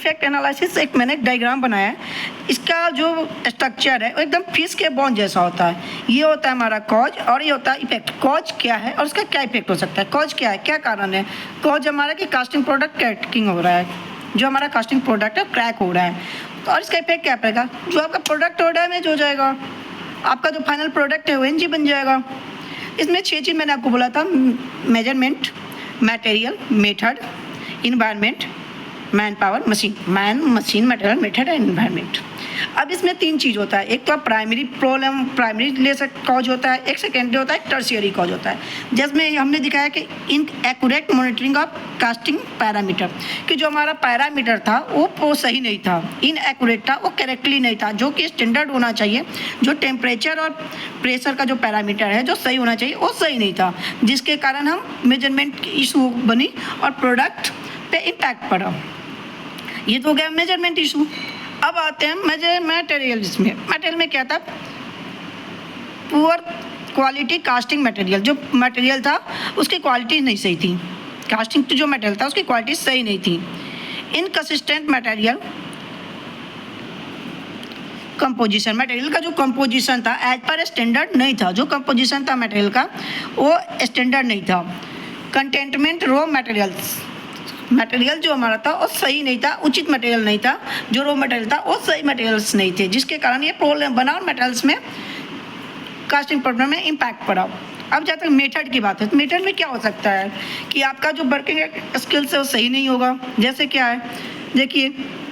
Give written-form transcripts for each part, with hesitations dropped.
Effect analysis एक मैंने diagram बनाया है। इसका जो स्ट्रक्चर है वो एकदम फिश के बोन जैसा होता है। ये होता है हमारा कॉज और ये होता है इफेक्ट। कॉज क्या है और उसका क्या इफेक्ट हो सकता है? कॉज क्या है, क्या कारण है? कॉज हमारा कि कास्टिंग प्रोडक्ट क्रैकिंग हो रहा है, जो हमारा कास्टिंग प्रोडक्ट है क्रैक हो रहा है। तो और इसका इफेक्ट क्या पड़ेगा? जो आपका प्रोडक्ट हो डैमेज हो जाएगा, आपका जो फाइनल प्रोडक्ट है वो एनजी बन जाएगा। इसमें 6 चीज़ मैंने आपको बोला था, measurement, material, method, environment, man power, machine, material, method and environment. अब इसमें 3 चीज़ होता है। एक तो प्राइमरी प्रॉब्लम, प्राइमरी ले कॉज होता है, एक सेकेंडरी होता है, एक टर्शियरी कॉज होता है। जिसमें हमने दिखाया कि inaccurate monitoring of casting parameter, कि जो हमारा पैरामीटर था वो सही नहीं था, इन एक्यूरेट था, वो करेक्टली नहीं था। जो कि स्टैंडर्ड होना चाहिए, जो टेम्परेचर और प्रेशर का जो पैरामीटर है जो सही होना चाहिए वो सही नहीं था, जिसके कारण हम मेजरमेंट की इशू बनी और प्रोडक्ट पे इम्पैक्ट पड़ा। ये तो हो गया मेजरमेंट इशू। अब आते हैं मटेरियल। इसमें मटेरियल में क्या था? Poor quality casting material. जो मटेरियल था उसकी क्वालिटी नहीं सही थी, कास्टिंग जो मटेरियल था उसकी क्वालिटी सही नहीं थी। इनकंसिस्टेंट मटेरियल कंपोजिशन, मटेरियल का जो कंपोजिशन था एज पर स्टैंडर्ड नहीं था। जो कंपोजिशन था मटेरियल का वो स्टैंडर्ड नहीं था। कंटेनमेंट रॉ मटेरियल्स, मटेरियल जो हमारा था वो सही नहीं था, उचित मटेरियल नहीं था। जो रॉ मटेरियल था वो सही मटेरियल्स नहीं थे, जिसके कारण ये प्रॉब्लम बना और मटेरियल्स में कास्टिंग प्रॉब्लम में इम्पैक्ट पड़ा। अब जहाँ तक मेथड की बात है, तो मेथड में क्या हो सकता है कि आपका जो वर्किंग स्किल्स है वो सही नहीं होगा। जैसे क्या है, देखिए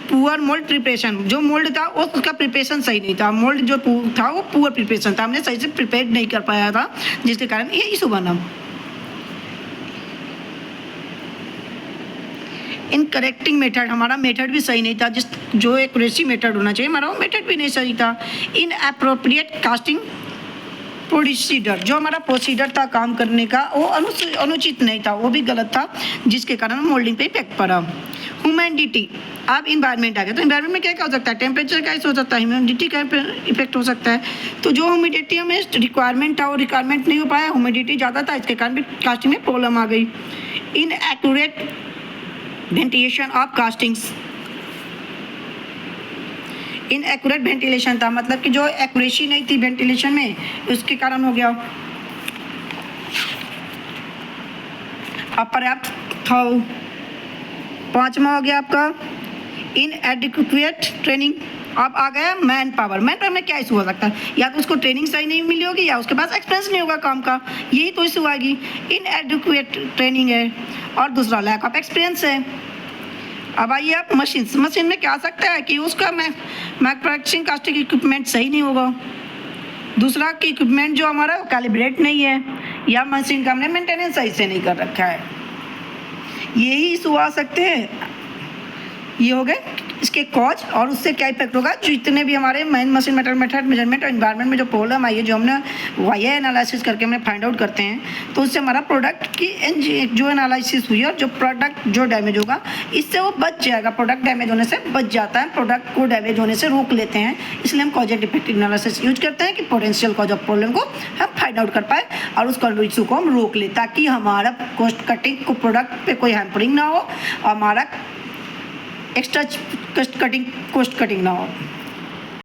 पुअर मोल्ड प्रिपरेशन, जो मोल्ड था वो उसका प्रिपरेशन सही नहीं था। मोल्ड जो था वो पुअर प्रिपरेशन था, हमने सही से प्रिपेयर नहीं कर पाया था, जिसके कारण ये इशू बना। इन करेक्टिंग मेथड, हमारा मेथड भी सही नहीं था, जो एक्यूरेसी मेथड होना चाहिए हमारा वो मेथड भी नहीं सही था। इन अप्रोप्रिएट कास्टिंग प्रोसीजर, जो हमारा प्रोसीजर था काम करने का वो अनुचित नहीं था, वो भी गलत था, जिसके कारण मोल्डिंग पे इफेक्ट पड़ा। ह्यूमिडिटी, अब इन्वायरमेंट आ गया, तो इन्वायरमेंट में क्या क्या हो सकता है? टेम्परेचर का इशू हो सकता है, ह्यूमिडिटी का इफेक्ट हो सकता है। तो जो ह्यूमिडिटी हमें रिक्वायरमेंट था वो रिक्वायरमेंट नहीं हो पाया, ह्यूमिडिटी ज़्यादा था, इसके कारण भी कास्टिंग में प्रॉब्लम आ गई। Inaccurate ventilation of castings, inaccurate ventilation था, मतलब कि जो एक्यूरेसी नहीं थी वेंटिलेशन में, उसके कारण हो गया। अपर्याप्त था। 5वां हो गया आपका इनएडिक्वेट ट्रेनिंग। अब आ गया मैन पावर। मैन पावर में क्या इशू हो सकता है? या तो उसको ट्रेनिंग सही नहीं मिली होगी या उसके पास एक्सपीरियंस नहीं होगा काम का, यही तो इशू आएगी। इनएडिक्वेट ट्रेनिंग है और दूसरा लैक ऑफ एक्सपीरियंस है। अब आइए आप मशीन में क्या आ सकता है कि उसका मैन्युफैक्चरिंग कास्टिंग इक्विपमेंट सही नहीं होगा। दूसरा कि इक्विपमेंट जो हमारा कैलिब्रेट नहीं है, या मशीन का हमने मेंटेनेंस सही से नहीं कर रखा है, यही इशू आ सकते हैं। ये हो गए इसके कॉज, और उससे क्या इफेक्ट होगा? जो इतने भी हमारे मेन मशीन मेथड मेजरमेंट और इन्वायरमेंट में जो प्रॉब्लम आई है, जो हमने वाई एनालिसिस करके हमने फाइंड आउट करते हैं, तो उससे हमारा प्रोडक्ट की जो एनालिसिस हुई है, जो प्रोडक्ट जो डैमेज होगा इससे वो बच जाएगा। प्रोडक्ट डैमेज होने से बच जाता है, प्रोडक्ट को डैमेज होने से रोक लेते हैं। इसलिए हम cause and effect analysis use करते हैं कि पोटेंशियल कॉज ऑफ प्रॉब्लम को हम फाइंड आउट कर पाए और उस इशू को हम रोक ले, ताकि हमारा कॉस्ट कटिंग को प्रोडक्ट पे कोई हैम्परिंग ना हो, हमारा एक्स्ट्रा कॉस्ट कटिंग ना हो।